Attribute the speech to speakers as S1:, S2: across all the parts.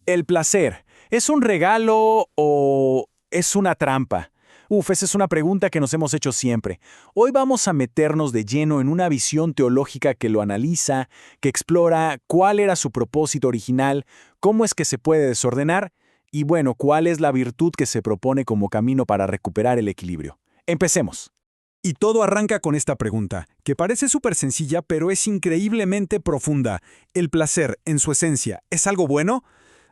S1: ¿El placer es un regalo o es una trampa? Esa es una pregunta que nos hemos hecho siempre. Hoy vamos a meternos de lleno en una visión teológica que lo analiza, que explora cuál era su propósito original, cómo es que se puede desordenar y, bueno, cuál es la virtud que se propone como camino para recuperar el equilibrio. Empecemos.
S2: Y todo arranca con esta pregunta, que parece súper sencilla, pero es increíblemente profunda. ¿El placer, en su esencia, es algo bueno?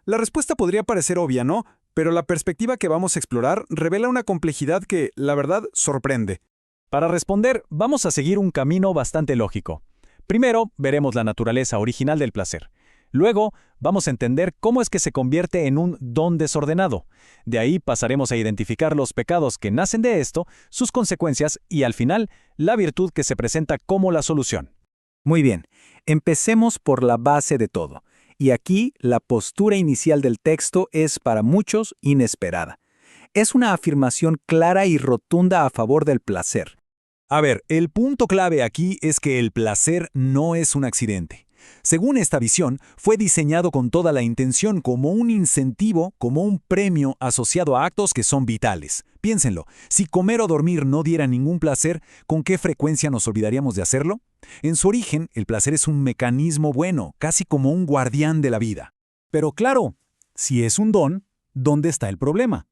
S2: La respuesta podría parecer obvia, ¿no? Pero la perspectiva que vamos a explorar revela una complejidad que, la verdad, sorprende.
S1: Para responder, vamos a seguir un camino bastante lógico. Primero, veremos la naturaleza original del placer. Luego, vamos a entender cómo es que se convierte en un don desordenado. De ahí pasaremos a identificar los pecados que nacen de esto, sus consecuencias y, al final, la virtud que se presenta como la solución.
S3: Muy bien, empecemos por la base de todo. Y aquí la postura inicial del texto es para muchos inesperada. Es una afirmación clara y rotunda a favor del placer.
S2: A ver, el punto clave aquí es que el placer no es un accidente. Según esta visión, fue diseñado con toda la intención como un incentivo, como un premio asociado a actos que son vitales. Piénsenlo, si comer o dormir no diera ningún placer, ¿con qué frecuencia nos olvidaríamos de hacerlo? En su origen, el placer es un mecanismo bueno, casi como un guardián de la vida. Pero claro, si es un don, ¿dónde está el problema?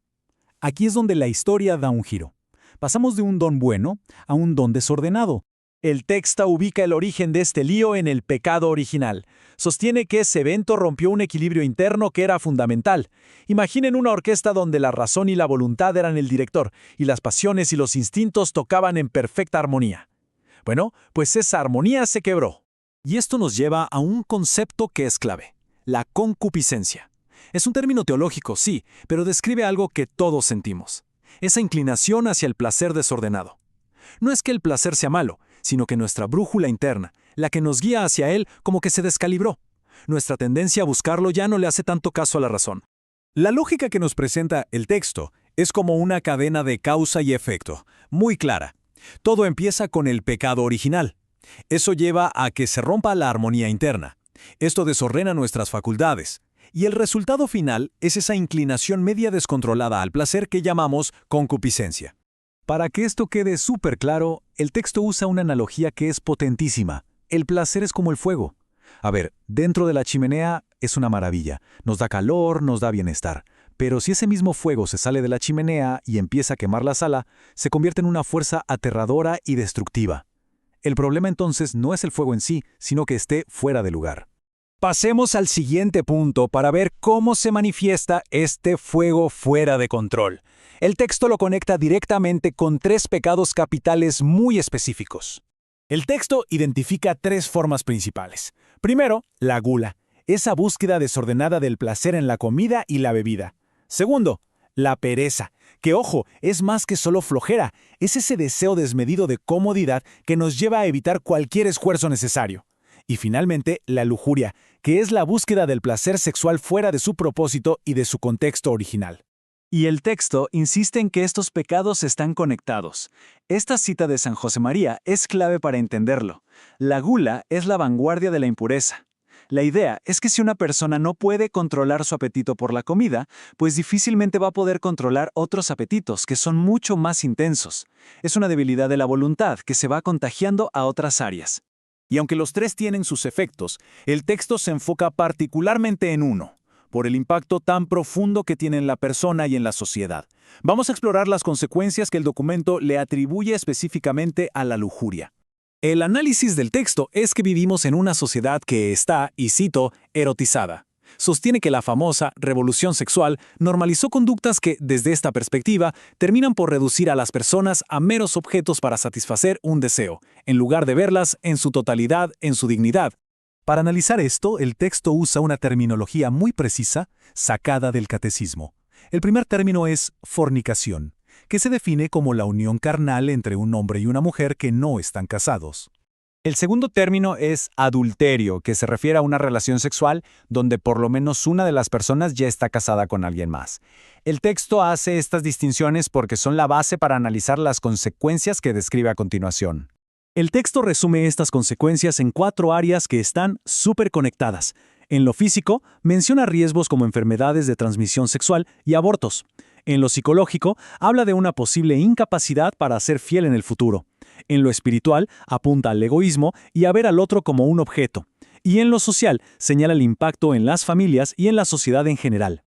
S2: Aquí es donde la historia da un giro. Pasamos de un don bueno a un don desordenado.
S1: El texto ubica el origen de este lío en el pecado original. Sostiene que ese evento rompió un equilibrio interno que era fundamental. Imaginen una orquesta donde la razón y la voluntad eran el director, y las pasiones y los instintos tocaban en perfecta armonía. Bueno, pues esa armonía se quebró.
S2: Y esto nos lleva a un concepto que es clave: la concupiscencia. Es un término teológico, sí, pero describe algo que todos sentimos: esa inclinación hacia el placer desordenado. No es que el placer sea malo, sino que nuestra brújula interna, la que nos guía hacia él, como que se descalibró. Nuestra tendencia a buscarlo ya no le hace tanto caso a la razón. La lógica que nos presenta el texto es como una cadena de causa y efecto, muy clara. Todo empieza con el pecado original. Eso lleva a que se rompa la armonía interna. Esto desordena nuestras facultades. Y el resultado final es esa inclinación media descontrolada al placer que llamamos concupiscencia. Para que esto quede súper claro, el texto usa una analogía que es potentísima. El placer es como el fuego. A ver, dentro de la chimenea es una maravilla. Nos da calor, nos da bienestar. Pero si ese mismo fuego se sale de la chimenea y empieza a quemar la sala, se convierte en una fuerza aterradora y destructiva. El problema entonces no es el fuego en sí, sino que esté fuera de lugar. Pasemos al siguiente punto para ver cómo se manifiesta este fuego fuera de control. El texto lo conecta directamente con 3 pecados capitales muy específicos.
S1: El texto identifica 3 formas principales. Primero, la gula, esa búsqueda desordenada del placer en la comida y la bebida. Segundo, la pereza, que ojo, es más que solo flojera, es ese deseo desmedido de comodidad que nos lleva a evitar cualquier esfuerzo necesario. Y finalmente, la lujuria, que es la búsqueda del placer sexual fuera de su propósito y de su contexto original.
S3: Y el texto insiste en que estos pecados están conectados. Esta cita de San José María es clave para entenderlo. La gula es la vanguardia de la impureza. La idea es que si una persona no puede controlar su apetito por la comida, pues difícilmente va a poder controlar otros apetitos que son mucho más intensos. Es una debilidad de la voluntad que se va contagiando a otras áreas.
S1: Y aunque los 3 tienen sus efectos, el texto se enfoca particularmente en uno, por el impacto tan profundo que tiene en la persona y en la sociedad. Vamos a explorar las consecuencias que el documento le atribuye específicamente a la lujuria.
S2: El análisis del texto es que vivimos en una sociedad que está, y cito, erotizada. Sostiene que la famosa revolución sexual normalizó conductas que, desde esta perspectiva, terminan por reducir a las personas a meros objetos para satisfacer un deseo, en lugar de verlas en su totalidad, en su dignidad. Para analizar esto, el texto usa una terminología muy precisa, sacada del catecismo. El primer término es fornicación, que se define como la unión carnal entre un hombre y una mujer que no están casados.
S3: El segundo término es adulterio, que se refiere a una relación sexual donde por lo menos una de las personas ya está casada con alguien más. El texto hace estas distinciones porque son la base para analizar las consecuencias que describe a continuación.
S2: El texto resume estas consecuencias en 4 áreas que están súper conectadas.
S3: En lo físico, menciona riesgos como enfermedades de transmisión sexual y abortos. En lo psicológico, habla de una posible incapacidad para ser fiel en el futuro. En lo espiritual, apunta al egoísmo y a ver al otro como un objeto. Y en lo social, señala el impacto en las familias y en la sociedad en general.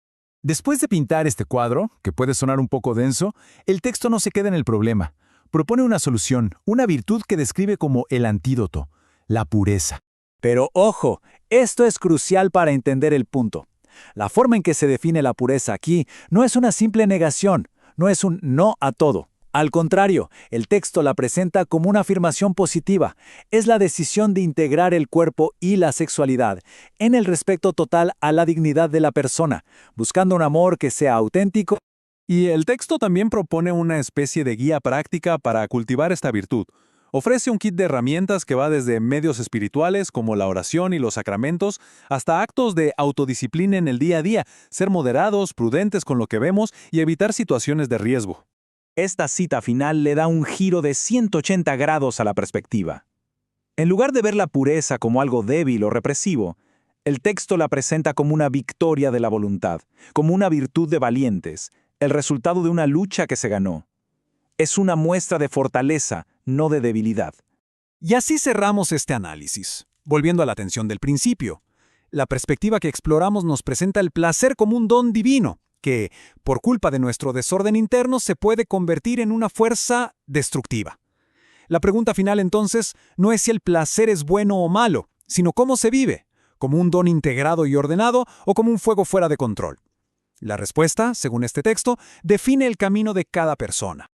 S1: Después de pintar este cuadro, que puede sonar un poco denso, el texto no se queda en el problema. Propone una solución, una virtud que describe como el antídoto, la pureza.
S3: Pero ojo, esto es crucial para entender el punto. La forma en que se define la pureza aquí no es una simple negación, no es un no a todo. Al contrario, el texto la presenta como una afirmación positiva. Es la decisión de integrar el cuerpo y la sexualidad en el respeto total a la dignidad de la persona, buscando un amor que sea auténtico.
S2: Y el texto también propone una especie de guía práctica para cultivar esta virtud. Ofrece un kit de herramientas que va desde medios espirituales como la oración y los sacramentos hasta actos de autodisciplina en el día a día, ser moderados, prudentes con lo que vemos y evitar situaciones de riesgo.
S3: Esta cita final le da un giro de 180 grados a la perspectiva. En lugar de ver la pureza como algo débil o represivo, el texto la presenta como una victoria de la voluntad, como una virtud de valientes, el resultado de una lucha que se ganó. Es una muestra de fortaleza, no de debilidad.
S2: Y así cerramos este análisis, volviendo a la atención del principio. La perspectiva que exploramos nos presenta el placer como un don divino, que, por culpa de nuestro desorden interno, se puede convertir en una fuerza destructiva. La pregunta final, entonces, no es si el placer es bueno o malo, sino cómo se vive, como un don integrado y ordenado o como un fuego fuera de control. La respuesta, según este texto, define el camino de cada persona.